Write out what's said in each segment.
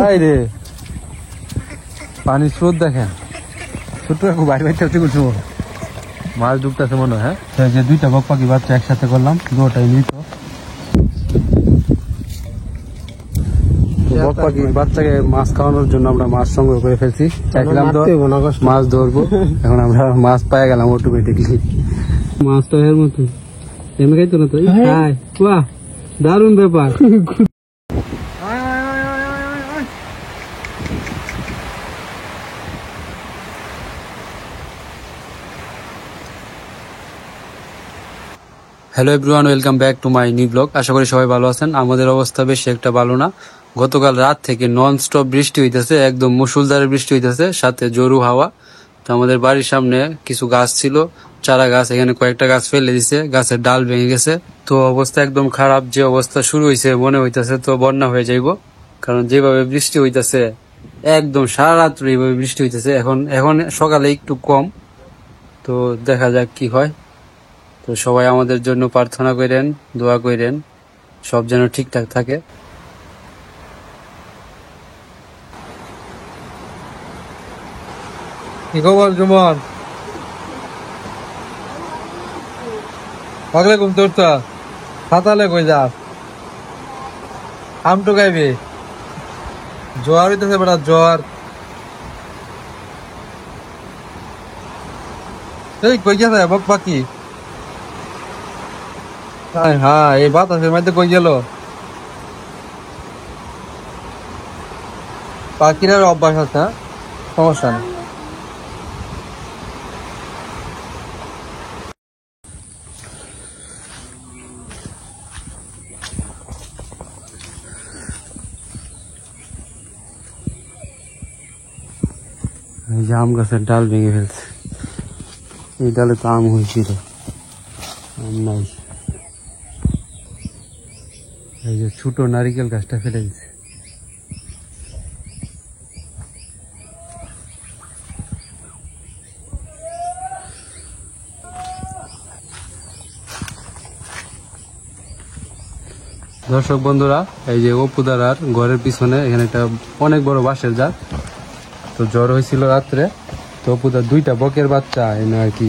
এই রে পানির স্রোত দেখেন, ছোট্ট খুব বাইরে বাইরে করছো, মাছ ডুবতেছে মনে হয়। হ্যাঁ, যে দুইটা বক পাখি বাচ্চা একসাথে করলাম, দুটাই মৃত। বক পাখির বাচ্চাকে মাছ খাওয়ানোর জন্য আমরা মাছ সংগ্রহ করে ফেলছি। চাইছিলাম তো মাছ ধরবো, এখন আমরা মাছ পাই গেলাম অটোমেটিকলি। মাছটা এর মতো এমনি খাইতো না তো, বাহ দারুণ ব্যাপার। Hello everyone, welcome back to my new blog. আশা করি সবাই ভালো আছেন। আমাদের অবস্থা বেশি একটা ভালো না। গতকাল রাত থেকে নন স্টপ বৃষ্টি হইতেছে, একদম মুষলধারে বৃষ্টি হইতেছে, সাথে জোরু হাওয়া। তো আমাদের বাড়ির সামনে কিছু গাছ ছিল, চারা গাছ, এখানে কয়েকটা গাছ ফেলে দিছে, গাছের ডাল ভেঙে গেছে। তো অবস্থা একদম খারাপ। যে অবস্থা শুরু হয়েছে মনে হইতেছে তো বন্যা হয়ে যাইব, কারণ যেভাবে বৃষ্টি হইতেছে একদম সারা রাত্র এইভাবে বৃষ্টি হইতেছে। এখন সকালে একটু কম, তো দেখা যাক কি হয়। তো সবাই আমাদের জন্য প্রার্থনা করেন, দোয়া করেন, সব যেন ঠিকঠাক থাকে। কি খবর জুমন? পাগলে ঘুম তোরতা ফাতালে কই যা আম টুকাইবি? জোয়ার হইতেছে বেটা, জোয়ার। এই কই গেছে বক পাখি? হ্যাঁ, এই বাতাসের মধ্যে কই গেল? পাখির অভ্যাস আছে, সমস্যা নেই। এই যে আম গাছের ডাল ভেঙে ফেলছে, এই ডালে তো আম হয়েছিল, আম নাই। এই যে ছোট নারিকেল গাছটা ফেলে দিচ্ছে। দর্শক বন্ধুরা, এই যে অপুদারার ঘরের পিছনে এখানে একটা অনেক বড় বাঁশের জাত। তো জ্বর হয়েছিল রাত্রে, তো অপুদার দুইটা বকের বাচ্চা এনে আর কি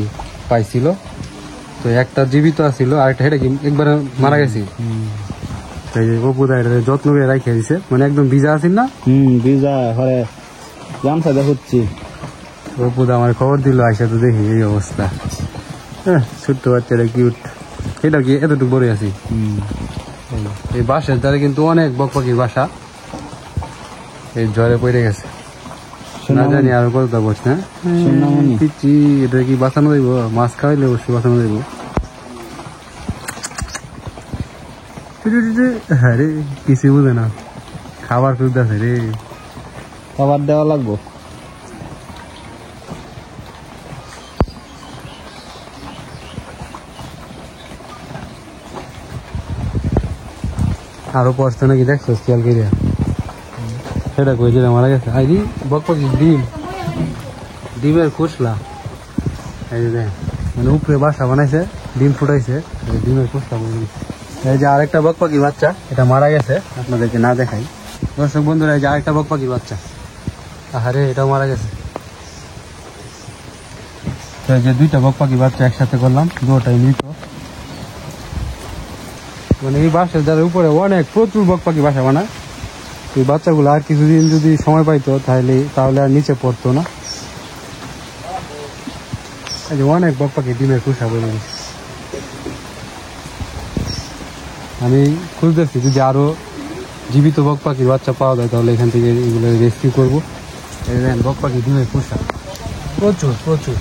পাইছিল। তো একটা জীবিত আছিল, আরেকটা এটা কি একবার মারা গেছে। এই যে অপুদা এটা যত্ন করে রাখে দিছে, মানে একদম ভিজা আছিল না? ভিজা হরে গামছা দেখছি। অপুদা আমার খবর দিল, আইসা তো দেখি এই অবস্থা। ছোট্ট বাচ্চাটা কিউট। এটা কি এতটুকু বড় আছি। এই বাঁশের দ্বারা কিন্তু অনেক বক পাখির বাসা এই জ্বরে পড়ে গেছে। না জানি আর কতটা বসছে। পিচি এটা কি বাঁচানো যাইব? মাছ খাওয়াইলে অবশ্যই বাঁচানো যাইব। হ্যাঁ রে, কিছু বুঝে না, খাবার খুঁজতেছে রে। খাবার দেওয়া লাগবো। আরো পড়ছে নাকি দেখছো? খেয়াল করিয়া সেটা কই যে মারা গেছে। আইরি বক পাখি ডিমের খোসলা, এই যে মানে উপরে বাসা বানাইছে, ডিম ফুটাইছে, ডিমের খোসলা বলে দিচ্ছে। এই যে আরেকটা বক পাখি বাচ্চা, এটা মারা গেছে, আপনাদেরকে না দেখাই। দর্শক বন্ধুরা, এই যে আরেকটা বক পাখি বাচ্চা, আরে এটাও মারা গেছে। তো এই যে দুইটা বক পাখি বাচ্চা একসাথে করলাম, দুটাই মৃত। মানে এই বাসার যার উপরে অনেক প্রচুর বক পাখি বাসা বানায়। এই বাচ্চাগুলো আর কিছুদিন যদি সময় পাইতো তাহলে আর নিচে পড়তো না। এই যে অনেক বক পাখি ডিমের খোসা বলে দিচ্ছে। আমি খুঁজতেছি যদি আরো জীবিত বক পাখির বাচ্চা পাওয়া যায়, তাহলে এখান থেকে এগুলো রেস্কিউ করবো। এই দেখেন বক পাখি ডিমের খোসা প্রচুর প্রচুর,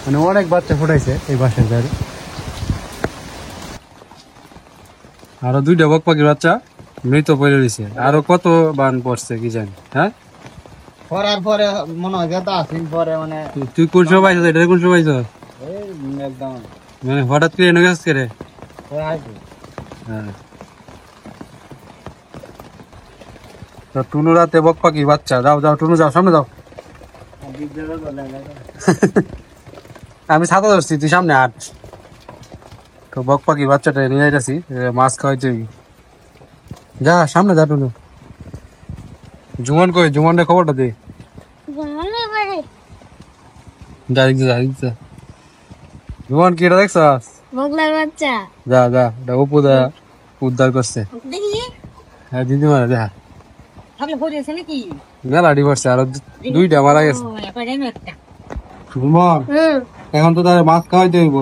মানে অনেক বাচ্চা ফুটাইছে এই বাসার যারে। আরো দুইটা বক পাখির বাচ্চা মৃত পড়ে রয়েছে, আরো কত বান পড়ছে কি জানি। হ্যাঁ, পরার পরে মনে হয় যেটা আসিন পরে মানে তুই কোন সময় পাইছ? এটা কোন সময় পাইছ? একদম মানে হঠাৎ করে এনে গেছে রে? হ্যাঁ, তো টুনু রাতে বক পাখির বাচ্চা। যাও যাও টুনু, যাও সামনে যাও। আমি ছাতা ধরছি, তুই সামনে আট। তো বক পাখির বাচ্চাটা নিয়ে যাইতেছি, মাছ খাওয়াইতে। যা সামনে যা টুনু। জুমন কই, জুমনের খবরটা দে। জুমন কি এটা দেখছস? বগলার বাচ্চা যা যা, এটা উপদা উদ্ধার করছে। দেখি হ্যাঁ দিদি মারা দেখা আপনি পড়েছে নাকি মেলা ডিভোর্সে আরো দুইটা মারা গেছে। একটা জুমন এখন তো তার মাছ খাওয়াইতে হইব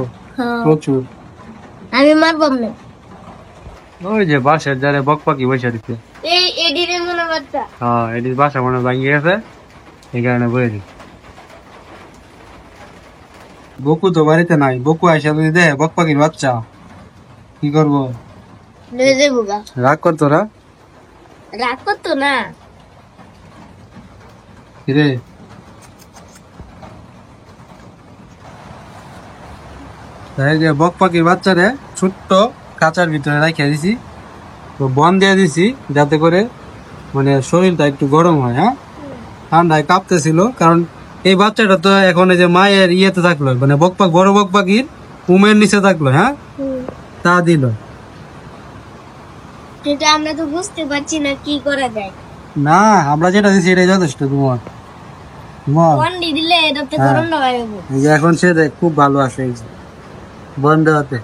প্রচুর। আমি মারবো না ওই যে বাসার যারে বক পাখি বসে দিচ্ছে। এই এডিরের মনে বাচ্চা হ্যাঁ এটি বাসা মনে ভাঙিয়ে গেছে, এই কারণে বয়ে দিই। বকু তো বাড়িতে নাই, বকু আইসা যদি দে বক পাখির বাচ্চা কি করবো? লয়ে যাবো গা রাগ করতো না? রাগ করতো না কিরে তাই যে বক পাখির বাচ্চারে ছোট্ট কাঁচার ভিতরে রাখিয়ে দিছি, তো বন দিয়ে দিছি যাতে করে মানে শরীরটা একটু গরম হয়। হ্যাঁ ঠান্ডায় কাঁপতেছিল, কারণ এই বাচ্চাটা তো এখন এই যে মায়ের ইয়েতে থাকলো, মানে বকপাক বড় বক পাখির উমের নিচে থাকলো। হ্যাঁ তা দিল কিন্তু আমরা তো বুঝতে পারছি না কি করা যায়। না, আমরা যেটা দিচ্ছি এটাই যথেষ্ট। তোমার ওয়ান্ডি দিলে এটা তো গরম না হয় এই যে এখন সে দেখ খুব ভালো আছে এই যে বন্ধ হতে।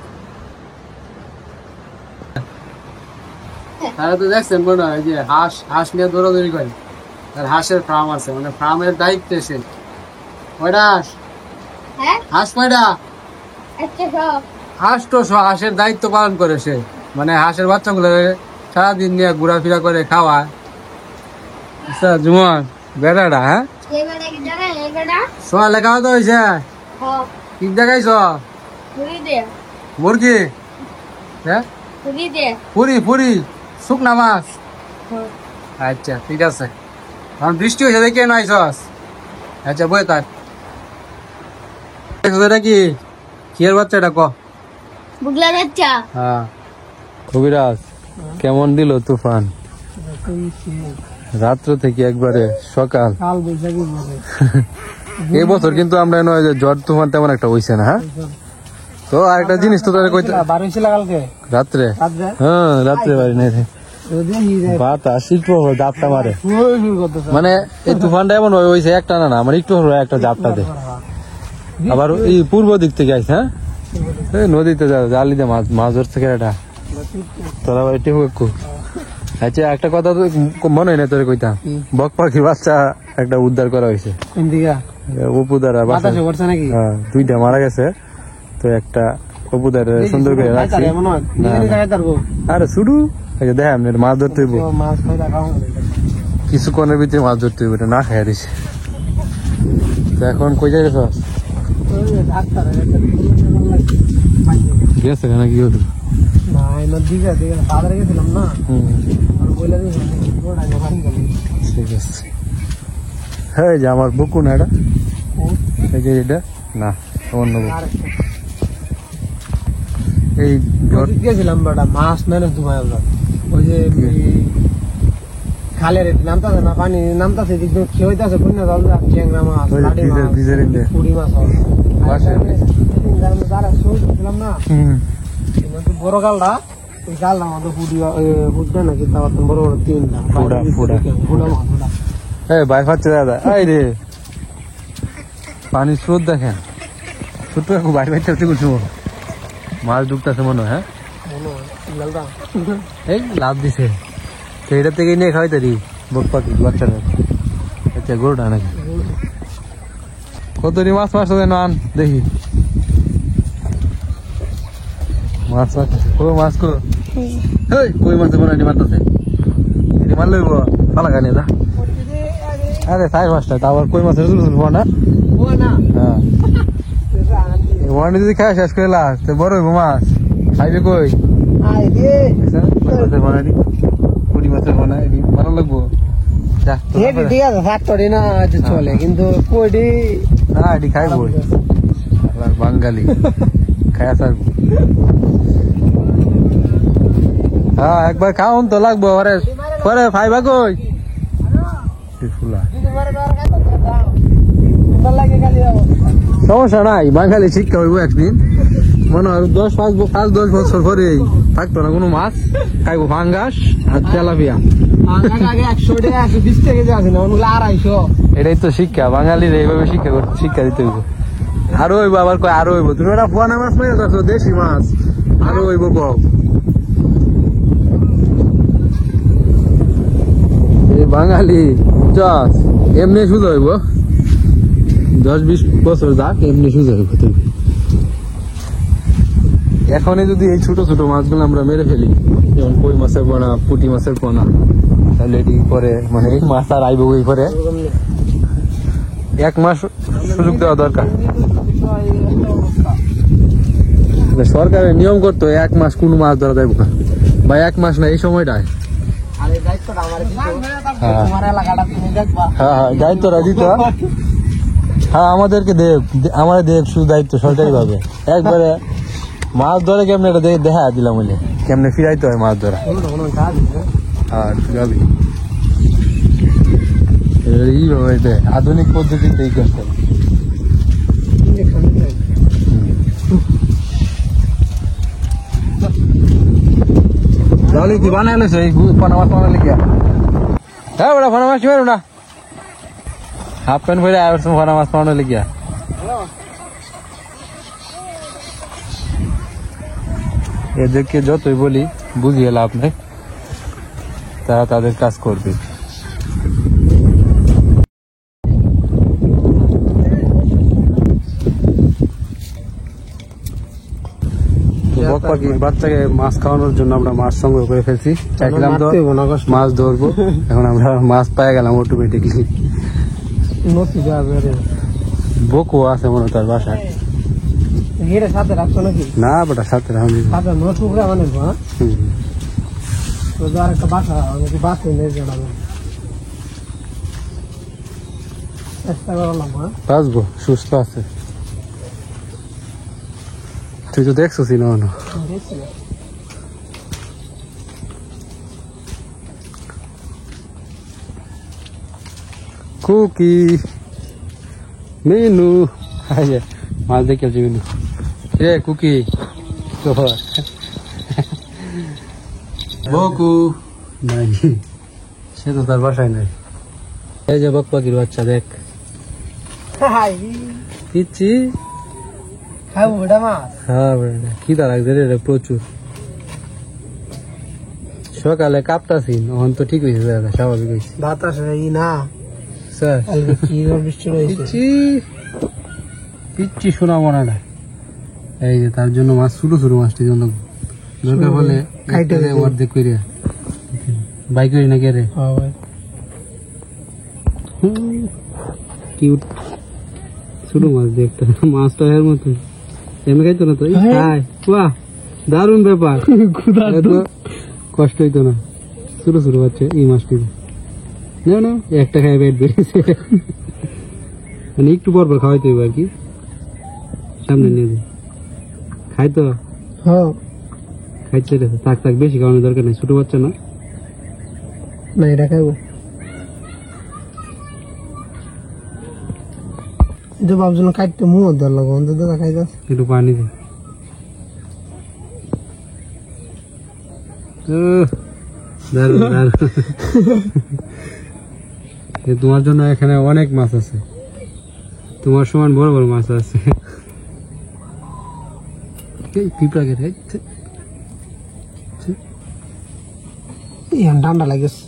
তারা তো দেখছেন মনে হয় যে হাঁস হাঁস নিয়ে দৌড়াদৌড়ি করে, আর হাঁসের ফার্ম আছে, মানে ফার্মের দায়িত্বে সে। কয়টা হাঁস? হ্যাঁ হাঁস কয়টা? আচ্ছা সব হাঁস তো হাঁসের দায়িত্ব পালন করে সে, মানে হাঁসের বাচ্চাগুলো সারাদিন নিয়ে ঘোরাফেরা করে খাওয়ায়। আচ্ছা জুমন বেড়াটা হ্যাঁ এবারে কি জানা এবারে সোয়া লেখা হতো হয়েছে হ্যাঁ কি দেখাইছ? পুরি দে মুরগি? হ্যাঁ পুরি দে পুরি পুরি শুকনা মাছ। আচ্ছা ঠিক আছে, এখন বৃষ্টি হয়েছে দেখে নয় সস। আচ্ছা বই তার এটা কি কি এর বাচ্চাটা ক? বুগলার বাচ্চা হ্যাঁ কবিরাজ কেমন দিল তুফান? রাত্র থেকে একবারে সকাল। কাল বৈশাখী এই বছর কিন্তু আমরা নয় যে ঝড় তুফান তেমন একটা হইছে না। হ্যাঁ তো আরেকটা জিনিস তো তাদের কইতে বারো ছিল কালকে রাত্রে, হ্যাঁ রাত্রে বাড়ি নাই বাতাস একটু জাপটা মারে, মানে এই তুফানটা এমন ভাবে হয়েছে একটা না আমার একটু একটা জাপটা দে। আবার এই পূর্ব দিক থেকে আইছে। হ্যাঁ এই নদীতে জালিতে মাছ মাছ ধরছে এটা তোরা আবার এটি একটু। আচ্ছা একটা কথা তো মনে হয় না তোর কইতাম, বক পাখির বাচ্চা একটা উদ্ধার করা হয়েছে উপদারা বাচ্চা দুইটা মারা গেছে, তো একটা উপদার সুন্দর করে রাখছি। আরে শুরু দেখ আপনার মাছ ধরতে হইব, কিছুক্ষণের ভিতরে মাছ ধরতে হইব, এটা না খাইয়া দিছে। তো এখন কই যাই গেছে কেন কি হলো? ঠিক আছে, হ্যাঁ যে আমার বুকু না এটা, এই যে এটা না অন্য বুকু। এই গেছিলাম বেটা মাছ মেরে তোমায় ওই যে খালের নামতাছে না, পানি নামতাছে খেয়ে হইতাছে পুণ্য জল চেংরা মাছ পুরি মাছ ছিলাম না বড় গালটা, ওই গালটা আমাদের ফুটবে নাকি তারপর বড় বড় তিনটা ভাই পাচ্ছে দাদা। এই রে পানির স্রোত দেখেন, ছোট্ট বাইরে বাইরে করছো মাছ ঢুকতেছে মনে হয়। হ্যাঁ এই লাভ দিছে, তো এটা থেকে নিয়ে খাওয়াই তারি বক পাখি বাচ্চারা। আচ্ছা গরুটা নাকি কত মাছ মাছ আন দেখি মাছ মাছ মাছ কই মাছ মনে মারতেছে, এটি মারলে পালা গানি দা। আরে সাইড মাছটা তা আবার কই মাছের না। হ্যাঁ ওয়ান যদি খাই শেষ করে লাস তো বড় হইব মাছ খাইবে কই পুরি মাছের মনে ভালো লাগবো। ঠিক আছে ফ্যাক্টরি না চলে, কিন্তু কইটি না এটি খাইব বাঙালি খাইয়া থাকবো। হ্যাঁ একবার খাওন তো লাগবো, আরে পরে খাইবা কই ফুলা সমস্যা নাই, বাঙালি শিক্ষা হইব একদিন মনে হয় 10-5 বছর পরে থাকতো না কোনো মাছ, খাইবো ফাঙ্গাস আর তেলাপিয়া। আগে 100 টাকা 120 টাকা যে আছে না ওগুলো 250 এটাই তো শিক্ষা, বাঙালির এইভাবে শিক্ষা দিতে হইব। আরো হইব, আবার কয় আরো হইব, তুমি ওরা পোনা মাছ মেরে যাচ্ছ, দেশি মাছ আরো হইব কম। এই বাঙালি চাষ এমনি সুদ হইব, 10-20 বছর যাক এমনি সুদ হইব। তুমি এখনই যদি এই ছোট ছোট মাছগুলো আমরা মেরে ফেলি, যেমন কই মাছের পোনা, পুঁটি মাছের পোনা, তাহলে এটি পরে মানে এই মাছ আর আইব ওই পরে 1 মাস সুযোগ দেওয়া দরকার। সরকারের নিয়ম করতো 1 মাস কোনো মাছ ধরা যাইব না, বা 1 মাস না এই সময়টায়। হ্যাঁ দায়িত্বটা দিত, হ্যাঁ আমাদেরকে আমাদের দেব শুধু দায়িত্ব সরকারি ভাবে। একবারে মাছ ধরে কেমনে এটা দেখা দিলাম বলে কেমনে ফিরাইতে হয় মাছ ধরা। আর যাবি এইভাবে আধুনিক পদ্ধতিতে এই করতে কি বানাই লেছে এই পানা মাছ বানালে কি? হ্যাঁ ওরা পানা মাছ মেরো না, হাফ প্যান্ট পরে আবার পানা মাছ বানালে কি? এদেরকে যতই বলি বুঝিয়ে লাভ নেই, তারা তাদের কাজ করবে। বক পাখির বাচ্চাকে মাছ খাওয়ানোর জন্য আমরা মাছ সংগ্রহ করে ফেলছি। চাইছিলাম তো মাছ ধরবো, এখন আমরা মাছ পাই গেলাম অটোমেটিকলি। বকু আছে মনে তার বাসায় সাথে রাখছো নাকি? না বেটা সাথে রাখি একটা বাসা বাসে নিয়ে যাবো, চেষ্টা করলাম। হ্যাঁ বাঁচবো, সুস্থ আছে। তুই তো দেখছিস না কুকি মেনু মাছ দেখে মেনু রে কুকি বকু নাই, সে তো তার বাসায় নাই। এই যে বক পাখির বাচ্চা দেখ, পিচ্ছি খাবো এটা মাছ। হ্যাঁ খিদা লাগছে রে প্রচুর। সকালে কাঁপতাছি, এখন তো ঠিক হয়েছে, স্বাভাবিক হয়েছে। বাতাস এই না স্যার বৃষ্টি রয়েছে, পিচ্ছি শোনাবো না। এই যে তার জন্য মাছ ছোট ছোট মাছটির জন্য দরকার হলে অর্ধেক করে বাই করি না কে রে। কিউট ছোট মাছ দেখতে, মাছটা এর মতন এমনি খাইতো না তো, খায় বাহ দারুণ ব্যাপার, কষ্ট হইতো না। ছোট ছোট বাচ্চা এই মাছটি না না একটা খাই পেট বেরিয়েছে, মানে একটু পর পর খাওয়াইতে হবে আর কি, সামনে নিয়ে যাই খাইতো। হ্যাঁ খাইতে থাক থাক, বেশি খাওয়ানোর দরকার নেই, ছোট বাচ্চা না। না এটা খাইবো, এটা ভাবছিলাম কাটতে মুখ ধর লাগো, অন্তত খাই যাস একটু পানি দে। দারুণ দারুণ, তোমার জন্য এখানে অনেক মাছ আছে, তোমার সমান বড় বড় মাছ আছে। পিঁপড়া কে ঠান্ডা লাগেছে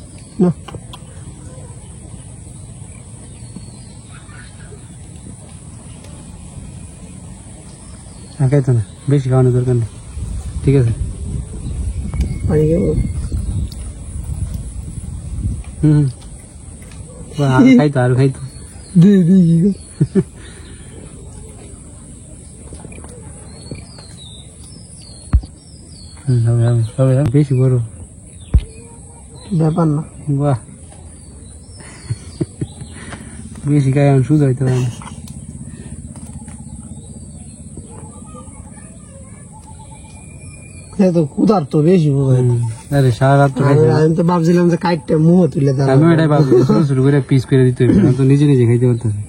না, খাইতো না, বেশি খাওয়ানোর দরকার নেই, ঠিক আছে। হম খাইতো আর খাইতো বেশি বড় ব্যাপার না। বাহ বেশি খাই আমি সুদ হইতে পারি না। কুদার তো বেশি আরে সারা রাত আমি তো ভাবছিলাম যে কাইটটা মুহ তুলে আমি এটাই ভাবছি ছোট ছোট করে পিস করে দিতে হবে, তো নিজে নিজে খাইতে পারতেছে।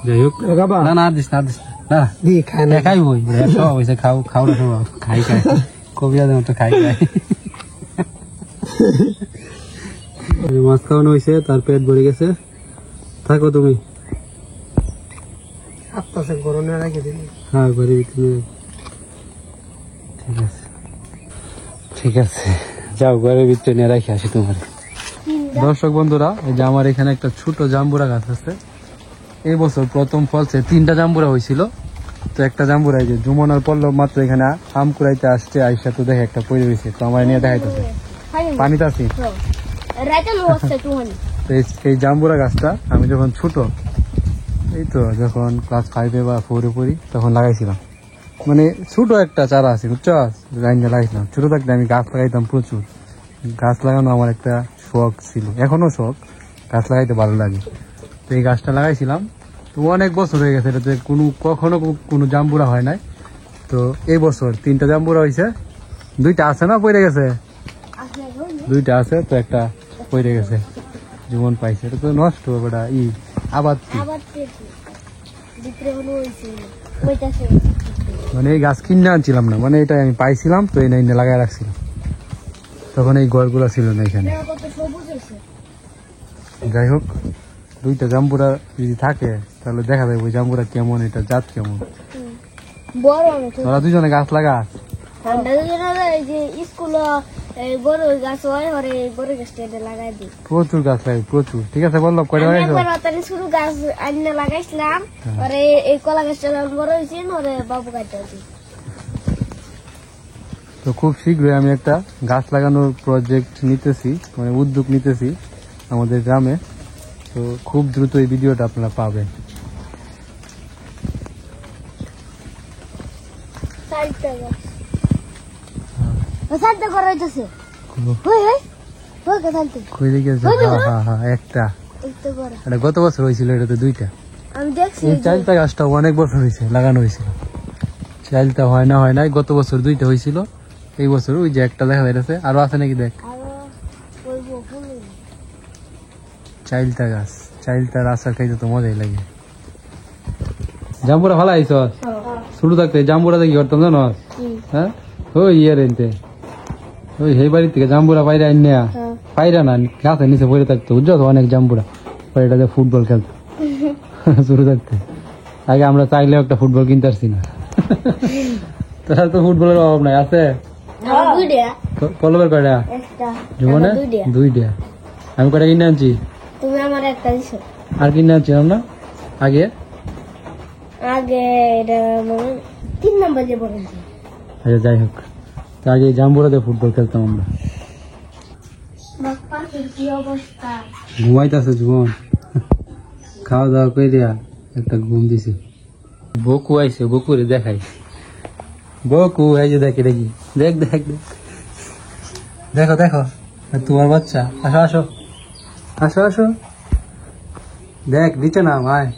যাই হোক না না দিস না দিস না খাই না খাই বই সব হয়েছে, খাও খাও না সব খাই খাই কবিরাজের মতো খাই খাই মাছ খাওয়ানো হয়েছে, তার পেট ভরে গেছে। থাকো তুমি। আপনার গরমে রেখে দিন। হ্যাঁ, ঘরে ভিতরে। ঠিক আছে, ঠিক আছে, যাও ঘরের ভিতরে নিয়ে রেখে আসি তোমার। দর্শক বন্ধুরা, এই যে আমার এখানে একটা ছোট জাম্বুরা গাছ আছে। এই বছর প্রথম ফলছে 3টা জাম্বুরা হয়েছিল। তো একটা জাম্বুরা এই যে জুমনার পল্লব মাত্র এখানে আম কুড়াইতে আসছে, আইসা তো দেখে একটা পড়ে রয়েছে, তো আমার নিয়ে দেখাইতেছে পানিতে আছি। তো এই জাম্বুরা গাছটা আমি যখন ছোট, এই তো যখন ক্লাস 5-এ বা 4-এ পড়ি তখন লাগাইছিলাম। মানে ছোট একটা চারা আছে, বুঝছো, লাগাইছিলাম। ছোট থাকতে আমি গাছ লাগাইতাম প্রচুর। গাছ লাগানো আমার একটা শখ ছিল, এখনো শখ, গাছ লাগাইতে ভালো লাগে। তো এই গাছটা লাগাইছিলাম, তো অনেক বছর হয়ে গেছে, এটাতে কখনো কোনো জাম্বুরা হয় নাই। তো এই বছর 3টা জাম্বুরা হয়েছে, 2টা আছে না পড়ে গেছে, 2টা আছে, তো একটা পড়ে গেছে, জীবন পাইছে। এটা তো নষ্ট বেটা, আবার মানে এই গাছ কিনে আনছিলাম না, মানে এটা আমি পাইছিলাম, তো এই নাইনে লাগাই রাখছিলাম। তখন এই গড়গুলো ছিল না এখানে। যাই হোক, 2টা জাম্বুরা যদি থাকে তাহলে দেখা যাবে ওই জাম্বুরা কেমন, এটা জাত কেমন। তোরা 2জনে গাছ লাগা। প্রচুর গাছ লাগে, প্রচুর। ঠিক আছে, বললো কয়টা লাগাইছো? লাগাইছিলাম, এই কলা গাছটা বড় হয়েছে, বাবু কাটতে। তো খুব শীঘ্রই আমি একটা গাছ লাগানোর প্রজেক্ট নিতেছি, মানে উদ্যোগ নিতেছি আমাদের গ্রামে। তো খুব দ্রুত এই ভিডিওটা আপনারা পাবেন। একটা গত বছর হয়েছিল, এটাতে 2টা। এই চালতা গাছটা অনেক বছর হয়েছে লাগানো হয়েছিল, চালতা হয় নাই, গত বছর 2টা হয়েছিল। এই বছর ওই যে একটা দেখা যাইতেছে, আরো আছে নাকি দেখ। চাইলতা গাছ, চাইলতার আচার খাইতে তো মজাই লাগে। জাম্বুরা ভালো আইস, শুরু থাকতে জাম্বুরা কি করতাম জানো? হ্যাঁ, ওই এনতে ওই সেই বাড়ির থেকে জাম্বুরা বাইরে আইনা, পাইরা না গাছের নিচে পড়ে থাকতো, বুঝছো তো, অনেক জাম্বুরা। এটাতে ফুটবল খেলতো শুরু থাকতে। আগে আমরা চাইলেও একটা ফুটবল কিনতে পারছি না। তার তো ফুটবলের অভাব নাই, আছে পলবের কয়টা? জীবনে 2টা। আমি কয়টা কিনে আনছি, তুমি আমার একটা দিছো। আর কিনে আনছিলাম না আগে? এটা 3 নম্বর যে বলেছি। আচ্ছা, যাই হোক, তো আগে জাম্বুরাতে ফুটবল খেলতাম আমরা। ঘুমাইতেছে জীবন, খাওয়া দাওয়া করে দেয়া একটা ঘুম দিছে। বকু আইছে, বকুরে দেখাই। বকু এই যে দেখে, দেখি, দেখ দেখ দেখ, দেখো দেখো, তোমার বাচ্চা। আসো আসো আসো আসো, দেখ নিচে নাম, আয়,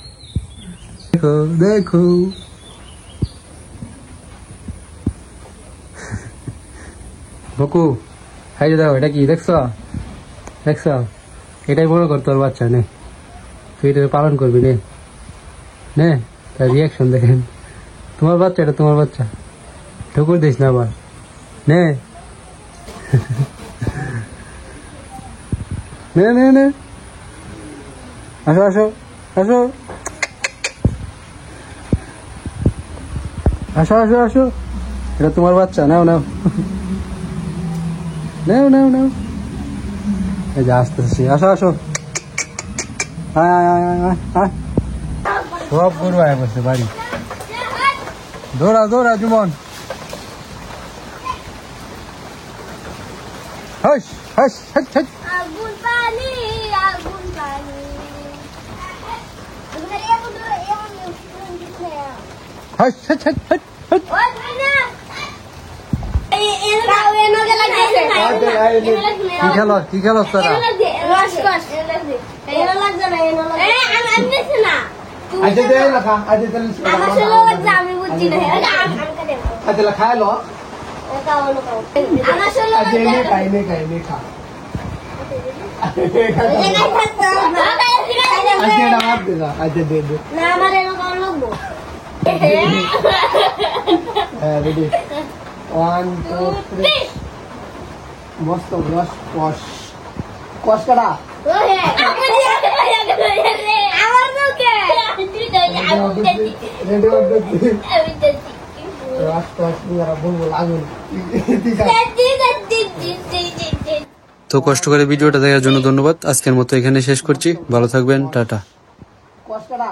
দেখো দেখো। বকু এই যে দেখো, এটা কি দেখছো, দেখছো, এটাই বড় কর তোর বাচ্চা, নে তুই এটা পালন করবি, নে তার রিয়াকশন দেখেন। তোমার বাচ্চা, এটা তোমার বাচ্চা, ঠকুর দিস না আবার, নে নে নে নে, আসো আসো আসো আসো আসো আসো, এটা তোমার বাচ্চা, নাও নাও নাও নাও নাও, এই যে আসতেছি, আসো আসো, আয় আয় আয় আয় আয়। সব গরু আয় বসে বাড়ি, দৌড়া দৌড়া জুমন, হস হস হস হস, আগুন পানি, আগুন পানি। হস হস হস হস হস। কি খেলো, কি খেলো তোরা? আমি বুঝছি না, খাই লো, আমার এরকম লাগবো। 1 2 3 মস্ত ব্রাশ ওয়াশ। কষ্টটা আমার মুখে রেডি করতেছি আস্তে আস্তে যারা বলবো লাগুন তো কষ্ট করে ভিডিওটা দেখার জন্য ধন্যবাদ। আজকের মতো এখানে শেষ করছি। ভালো থাকবেন, টাটা। কষ্টটা